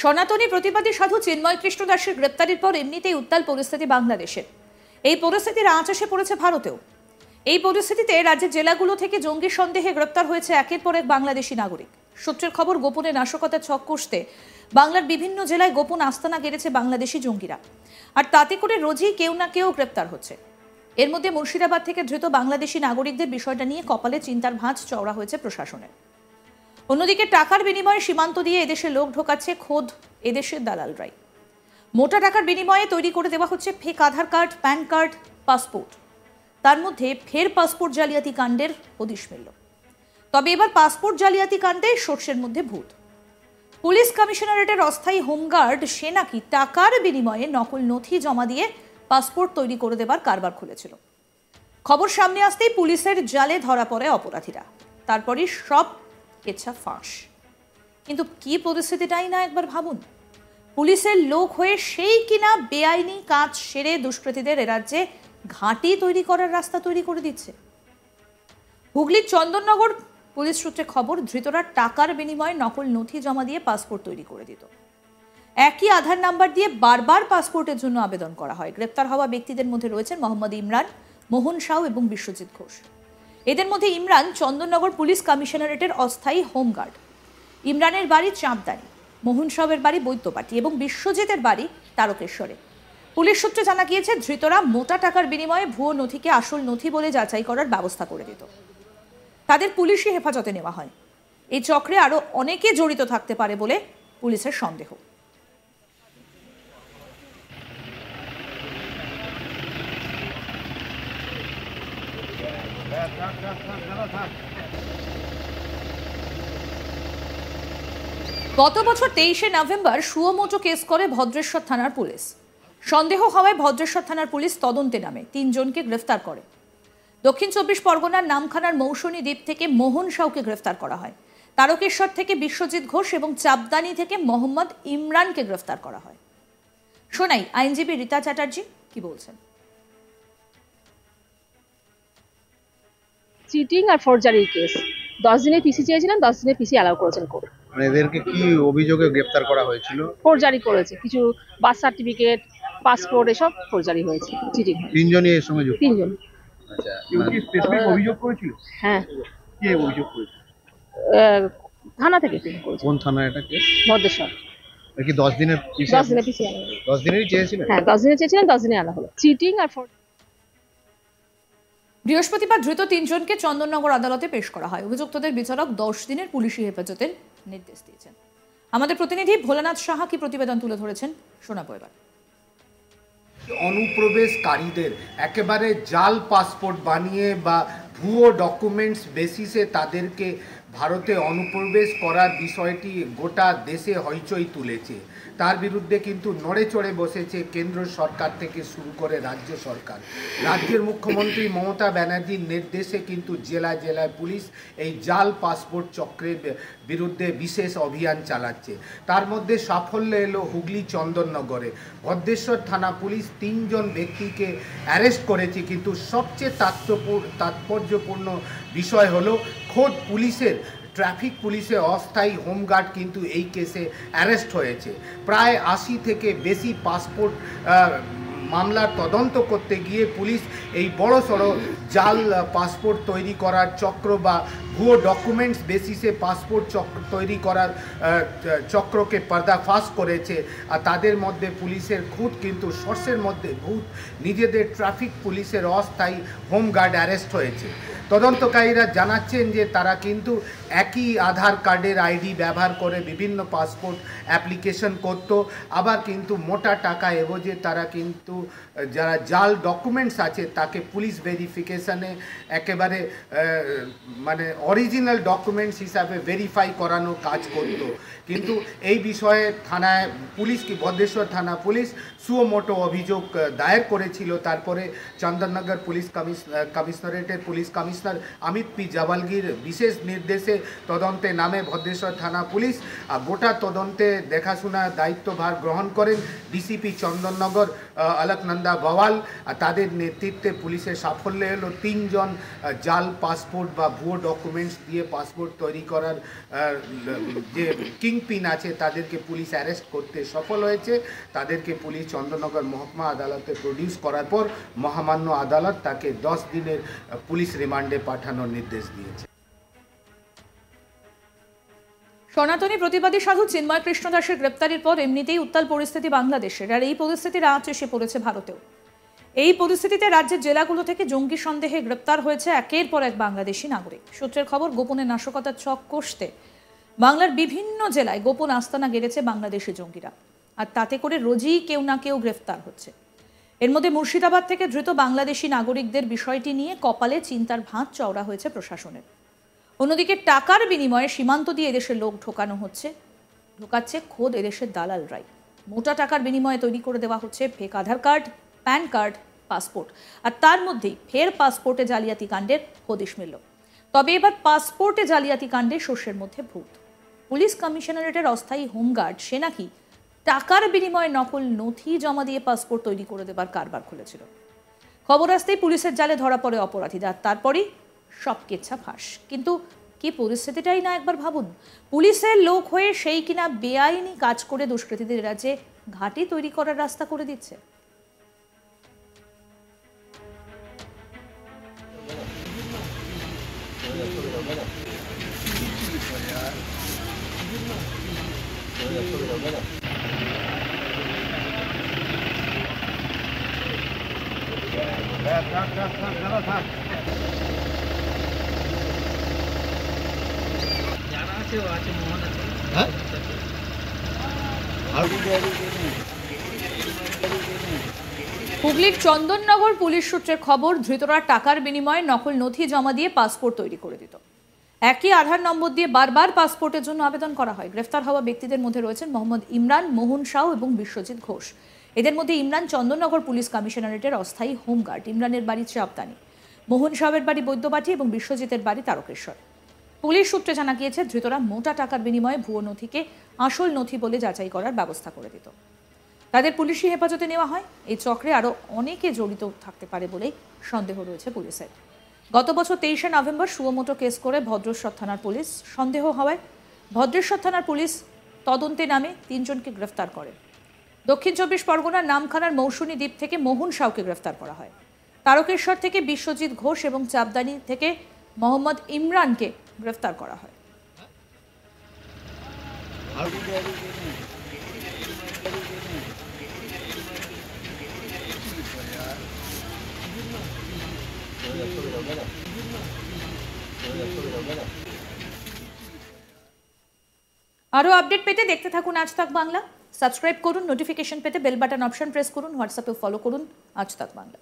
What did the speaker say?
সনাতনী প্রতিবাদী সাধু চিন্ময় কৃষ্ণ দাসের গ্রেপ্তারের পর এমনিতেই উত্তাল পরিস্থিতি বাংলাদেশের। এই পরিস্থিতির আঁচ এসে পড়েছে ভারতেও। এই পরিস্থিতিতে রাজ্যের জেলাগুলো থেকে জঙ্গি সন্দেহে গ্রেপ্তার হয়েছে একের পর এক বাংলাদেশি নাগরিক। সূত্রের খবর, গোপনে নাশকতার ছক কষতে বাংলার বিভিন্ন জেলায় গোপন আস্তানা গেড়েছে বাংলাদেশি জঙ্গিরা, আর তাতে করে রোজই কেউ না কেউ গ্রেপ্তার হচ্ছে। এর মধ্যে মুর্শিদাবাদ থেকে ধৃত বাংলাদেশি নাগরিকদের বিষয়টা নিয়ে কপালে চিন্তার ভাঁজ চওড়া হয়েছে প্রশাসনের। অন্যদিকে টাকার বিনিময়ে সীমান্ত দিয়ে এদেশে লোক ঢোকাচ্ছে খোদ এদেশের দালালরাই। মোটা টাকার বিনিময়ে তৈরি করে দেওয়া হচ্ছে ফেক আধার কার্ড, প্যান কার্ড, পাসপোর্ট। তার মধ্যে ফের পাসপোর্ট জালিয়াতি কাণ্ডের হদিশ মিলল। তবে এবার পাসপোর্ট জালিয়াতি কাণ্ডে সর্ষের মধ্যে ভূত। পুলিশ কমিশনারেটের অস্থায়ী হোমগার্ড সে নাকি টাকার বিনিময়ে নকল নথি জমা দিয়ে পাসপোর্ট তৈরি করে দেবার কারবার খুলেছিল। খবর সামনে আসতেই পুলিশের জালে ধরা পড়ে অপরাধীরা। তারপরই সব কেচ্ছা ফাঁস। কিন্তু কি পরিস্থিতিটাই না একবার ভাবুন। পুলিশের লোক হয়ে সেই কিনা বেআইনি কাজ সেরে দুষ্কৃতীদের এরাজ্যে ঘাঁটি তৈরি করার রাস্তা তৈরি করে দিচ্ছে। হুগলির চন্দননগর পুলিশ সূত্রে খবর, ধৃতরা টাকার বিনিময়ে নকল নথি জমা দিয়ে পাসপোর্ট তৈরি করে দিত। একই আধার নাম্বার দিয়ে বারবার পাসপোর্টের জন্য আবেদন করা হয়। গ্রেপ্তার হওয়া ব্যক্তিদের মধ্যে রয়েছেন মোহাম্মদ ইমরান, মোহন সাউ এবং বিশ্বজিৎ ঘোষ। এদের মধ্যে ইমরান চন্দননগর পুলিশ কমিশনারেটের অস্থায়ী হোমগার্ড। ইমরানের বাড়ি চাঁপদানি, মোহন সাউয়ের বাড়ি বৈদ্যবাটি এবং বিশ্বজিতের বাড়ি তারকেশ্বরে। পুলিশ সূত্রে জানা গিয়েছে, ধৃতরা মোটা টাকার বিনিময়ে ভুয়ো নথিকে আসল নথি বলে যাচাই করার ব্যবস্থা করে দিত। তাদের পুলিশি হেফাজতে নেওয়া হয়। এই চক্রে আরো অনেকে জড়িত থাকতে পারে বলে পুলিশের সন্দেহ। গত বছর 23শে নভেম্বর সুয়োমোটো কেস করে ভদ্রেশ্বর থানার পুলিশ। সন্দেহ হওয়ায় ভদ্রেশ্বর থানার পুলিশ তদন্তে নামে 3 জনকে গ্রেফতার করে। দক্ষিণ 24 পরগনার নামখানার মৌসুমী দ্বীপ থেকে মোহন সাউকে গ্রেফতার করা হয়। তারকেশ্বর থেকে বিশ্বজিৎ ঘোষ এবং চাপদানি থেকে মোহাম্মদ ইমরানকে গ্রেফতার করা হয়। শোনাই আইনজীবী রীতা চ্যাটার্জি কি বলছেন। চিটিং আর ফরজারি কেস 10 দিনের পিসি চেয়েছিলেন, 10 দিনের পিসি অ্যালাউ করেছেন কোর্ট। মানে এদেরকে কি অভিযোগে গ্রেফতার করা হয়েছিল? ফরজারি করেছে, কিছু বার্থ সার্টিফিকেট, পাসপোর্ট এসব ফরজারি হয়েছে, চিটিং। 3 জনই এর সঙ্গে যুক্ত? 3 জন। আচ্ছা, কেউ কি স্পেসিফিক অভিযোগ করেছিল? হ্যাঁ। কি অভিযোগ করেছিল? থানা থেকে করেছে। কোন থানা এটা কেস? ভদ্রেশ্বর। আর কি 10 দিনের পিসি? 10 দিনের পিসি অ্যালাউ। 10 দিনেরই চেয়েছিলেন? হ্যাঁ, 10 দিনের চেয়েছিলেন, 10 দিনে অ্যালাউ হলো। চিটিং আর বৃহস্পতিবার ধৃত 3 জনকে চন্দননগর আদালতে পেশ করা হয়। অভিযুক্তদের বিচারক 10 দিনের পুলিশি হেফাজতের নির্দেশ দিয়েছেন। আমাদের প্রতিনিধি ভোলানাথ সাহা কি প্রতিবেদন তুলে ধরেছেন, শোনাবো এবার। অনুপ্রবেশকারীদের একেবারে জাল পাসপোর্ট বানিয়ে বা ভুয়ো ডকুমেন্টস বেসিসে তাদেরকে ভারতে অনুপ্রবেশ করার বিষয়টি গোটা দেশে হইচই তুলেছে। তার বিরুদ্ধে কিন্তু নড়ে চড়ে বসেছে কেন্দ্র সরকার থেকে শুরু করে রাজ্য সরকার। রাজ্যের মুখ্যমন্ত্রী মমতা ব্যানার্জির নির্দেশে কিন্তু জেলা জেলায় পুলিশ এই জাল পাসপোর্ট চক্রের বিরুদ্ধে বিশেষ অভিযান চালাচ্ছে। তার মধ্যে সাফল্য এলো হুগলি চন্দননগরে। ভদ্রেশ্বর থানা পুলিশ 3 জন ব্যক্তিকে অ্যারেস্ট করেছে, কিন্তু সবচেয়ে তাৎপর্যপূর্ণ বিষয় হলো খোদ পুলিশের ট্রাফিক পুলিশের অস্থায়ী হোমগার্ড কিন্তু এই কেসে অ্যারেস্ট হয়েছে। প্রায় 80 থেকে বেশি পাসপোর্ট মামলার তদন্ত করতে গিয়ে পুলিশ এই বড় সড়ো জাল পাসপোর্ট তৈরি করার চক্র বা ভুয়ো ডকুমেন্টস বেসিসে পাসপোর্ট তৈরি করার চক্রকে পর্দাফাশ করেছে। আর তাদের মধ্যে পুলিশের খুদ কিন্তু সর্ষের মধ্যে ভূত, নিজেদের ট্রাফিক পুলিশের অস্থায়ী হোমগার্ড অ্যারেস্ট হয়েছে। তদন্তকারীরা জানাচ্ছেন যে তারা কিন্তু একই আধার কার্ডের আইডি ব্যবহার করে বিভিন্ন পাসপোর্ট অ্যাপ্লিকেশন করত। আবার কিন্তু মোটা টাকা এভোজে তারা কিন্তু যারা জাল ডকুমেন্টস আছে তাকে পুলিশ ভেরিফিকেশানে একেবারে মানে অরিজিনাল ডকুমেন্টস হিসাবে ভেরিফাই করানো কাজ করত। কিন্তু এই বিষয়ে থানায় পুলিশ ভদ্রেশ্বর থানা পুলিশ সুমোটো অভিযোগ দায়ের করেছিল। তারপরে চন্দননগর পুলিশ কমিশনারেটের পুলিশ কমিশনার অমিত পি জাবালগির বিশেষ নির্দেশে তদন্তে নামে ভদ্রেশ্বর থানা পুলিশ। গোটা তদন্তে দেখাশোনার দায়িত্বভার গ্রহণ করেন ডিসিপি চন্দননগর অলকনন্দা বাওয়াল। তাদের নেতৃত্বে পুলিশের সাফল্য এলো 3 জন জাল পাসপোর্ট বা ভুয়ো ডকুমেন্টস দিয়ে পাসপোর্ট তৈরি করার যে কিং পিন আছে তাদেরকে পুলিশ অ্যারেস্ট করতে সফল হয়েছে। তাদেরকে পুলিশ চন্দননগর মহকুমা আদালতে প্রডিউস করার পর মহামান্য আদালত তাকে 10 দিনের পুলিশ রিমান্ডে পাঠানোর নির্দেশ দিয়েছে। সনাতনী প্রতিবাদী সাধু চিন্ময় কৃষ্ণ দাসের গ্রেপ্তারির পর এমনিতেই উত্তাল পরিস্থিতি বাংলাদেশের, আর এই পরিস্থিতির আঁচ এসে পড়েছে ভারতেও। এই পরিস্থিতিতে রাজ্যের জেলাগুলো থেকে জঙ্গি সন্দেহে গ্রেপ্তার হয়েছে একের পর এক বাংলাদেশি নাগরিক। সূত্রের খবর, গোপনে নাশকতার ছক কষতে বাংলার বিভিন্ন জেলায় গোপন আস্তানা গেড়েছে বাংলাদেশি জঙ্গিরা, আর তাতে করে রোজই কেউ না কেউ গ্রেফতার হচ্ছে। এর মধ্যে মুর্শিদাবাদ থেকে ধৃত বাংলাদেশি নাগরিকদের বিষয়টি নিয়ে কপালে চিন্তার ভাঁজ চওড়া হয়েছে প্রশাসনের। অন্যদিকে টাকার বিনিময়ে সীমান্ত দিয়ে এদেশের লোক ঢোকাচ্ছে খোদ এদেশের দালালরাই। মোটা টাকার বিনিময়ে তৈরি করে দেওয়া হচ্ছে ফেক আধার কার্ড, প্যান কার্ড, পাসপোর্ট, আর তার মধ্যেই ফের পাসপোর্টে জালিয়াতি কাণ্ডের হদিশ মিলল। তবে এবার পাসপোর্টে জালিয়াতি কাণ্ডে শস্যের মধ্যে ভূত। পুলিশ কমিশনারেটের অস্থায়ী হোমগার্ড সে নাকি টাকার বিনিময়ে নকল নথি জমা দিয়ে পাসপোর্ট তৈরি করে দেবার কারবার খুলেছিল। খবর আসতেই পুলিশের জালে ধরা পড়ে অপরাধীরা, তারপরই সব কেচ্ছা ফাঁস। কিন্তু কি পরিস্থিতিটাই না একবার ভাবুন। পুলিশের লোক হয়ে সেই কিনা বেআইনি কাজ করে দুষ্কৃতীদের রাজ্যে ঘাঁটি তৈরি করার রাস্তা করে দিচ্ছে। হুগলির চন্দননগর পুলিশ সূত্রের খবর, ধৃতরা টাকার বিনিময়ে নকল নথি জমা দিয়ে পাসপোর্ট তৈরি করে দিত। একই আধার নম্বর দিয়ে বারবার পাসপোর্টের জন্য আবেদন করা হয়। গ্রেফতার হওয়া ব্যক্তিদের মধ্যে রয়েছেন মোহাম্মদ ইমরান, মোহন সাউ এবং বিশ্বজিৎ ঘোষ। এদের মধ্যে ইমরান চন্দননগর পুলিশ কমিশনারেটের অস্থায়ী হোমগার্ড। ইমরানের বাড়ি চাপদানি, মোহন সাউয়ের বাড়ি বৈদ্যবাটি এবং বিশ্বজিতের বাড়ি তারকেশ্বর। পুলিশ সূত্রে জানা গিয়েছে, ধৃতরা মোটা টাকার বিনিময়ে ভুয়ো নথিকে আসল নথি বলে যাচাই করার ব্যবস্থা করে দিত। তাদের পুলিশি হেফাজতে নেওয়া হয়। এই চক্রে আরও অনেকে জড়িত থাকতে পারে বলেই সন্দেহ রয়েছে পুলিশের। গত বছর 23শে নভেম্বর সুমোটো কেস করে ভদ্রেশ্বর থানার পুলিশ। সন্দেহ হওয়ায় ভদ্রেশ্বর থানার পুলিশ তদন্তে নামে 3 জনকে গ্রেফতার করে। দক্ষিণ 24 পরগনার নামখানার মৌসুমী দ্বীপ থেকে মোহন সাউকে গ্রেফতার করা হয়। তারকেশ্বর থেকে বিশ্বজিৎ ঘোষ এবং চাপদানি থেকে মোহাম্মদ ইমরানকে গ্রেফতার করা হয়। আরও আপডেট পেতে দেখতে থাকুন আজ তাক বাংলা। সাবস্ক্রাইব করুন, নোটিফিকেশন পেতে বেল বাটন অপশন প্রেস করুন, হোয়াটসঅ্যাপে ফলো করুন আজ তাক বাংলা।